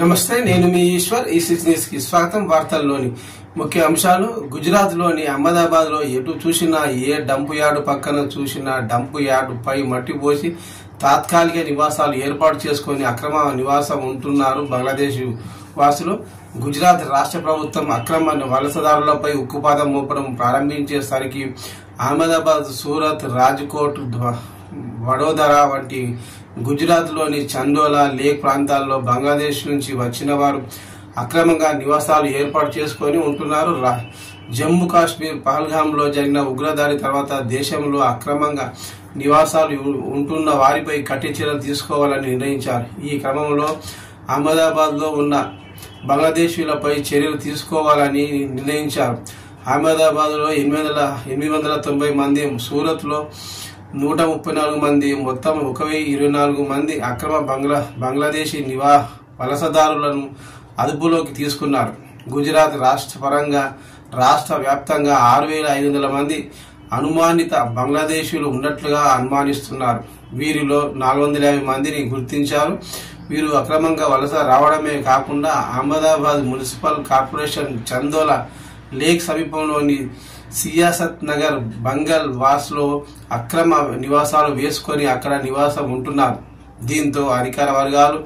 నమస్తే, నేను మీ ఈశ్వర్. ఈ న్యూస్ కి స్వాగతం. వార్తల్లోని ముఖ్య అంశాలు. గుజరాత్ లోని అహ్మదాబాద్ లో ఎటు చూసినా, ఏ డంపు యార్డు పక్కన చూసినా డంపు యార్డు పై మట్టి పోసి తాత్కాలిక నివాసాలు ఏర్పాటు చేసుకుని అక్రమ నివాసం ఉంటున్నారు బంగ్లాదేశ్ వాసులు. గుజరాత్ రాష్ట్ర ప్రభుత్వం అక్రమ వలసదారులపై ఉక్కుపాదం మోపడం ప్రారంభించేసరికి అహ్మదాబాద్, సూరత్, రాజ్కోట్, వడోదరా వంటి గుజరాత్ లోని చందోలా, లేక్ ప్రాంతాల్లో బంగ్లాదేశ్ నుంచి వచ్చిన వారు అక్రమంగా నివాసాలు ఏర్పాటు చేసుకుని ఉంటున్నారు. జమ్మూ కాశ్మీర్ పహల్గామ్ లో జరిగిన ఉగ్రదాడి తర్వాత దేశంలో అక్రమంగా నివాసాలు ఉంటున్న వారిపై కఠిన చర్యలు తీసుకోవాలని నిర్ణయించారు. ఈ క్రమంలో అహ్మదాబాద్ లో ఉన్న బంగ్లాదేశీయులపై చర్యలు తీసుకోవాలని నిర్ణయించారు. అహ్మదాబాద్ లో 890 మంది, సూరత్ లో 134 మంది, మొత్తం 1024 మంది అక్రమ బంగ్లాదేశీ వలసదారులను అదుపులోకి తీసుకున్నారు. గుజరాత్ రాష్ట్ర వ్యాప్తంగా 6500 మంది అనుమానిత బంగ్లాదేశీయులు ఉన్నట్లుగా అనుమానిస్తున్నారు. వీరిలో 450 మందిని గుర్తించారు. వీరు అక్రమంగా వలస రావడమే కాకుండా అహ్మదాబాద్ మున్సిపల్ కార్పొరేషన్ చందోలా లేక్ సమీపంలోని సియాసత్ నగర్, బంగల్ వాస్ లో అక్రమ నివాసాలు వేసుకొని అక్కడ నివాసం ఉంటున్నారు. దీంతో అధికార వర్గాలు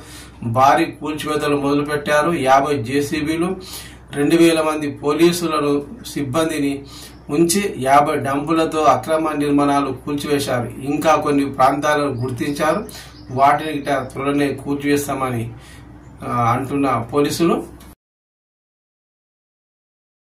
భారీ కూల్చివేతలు మొదలుపెట్టారు. 50 జేసీబీలు, 2000 మంది పోలీసులను సిబ్బందిని ఉంచి 50 డంపులతో అక్రమ నిర్మాణాలు కూల్చివేశారు. ఇంకా కొన్ని ప్రాంతాలను గుర్తించారు. వాటిని త్వరనే కూల్చివేస్తామని అంటున్న పోలీసులు.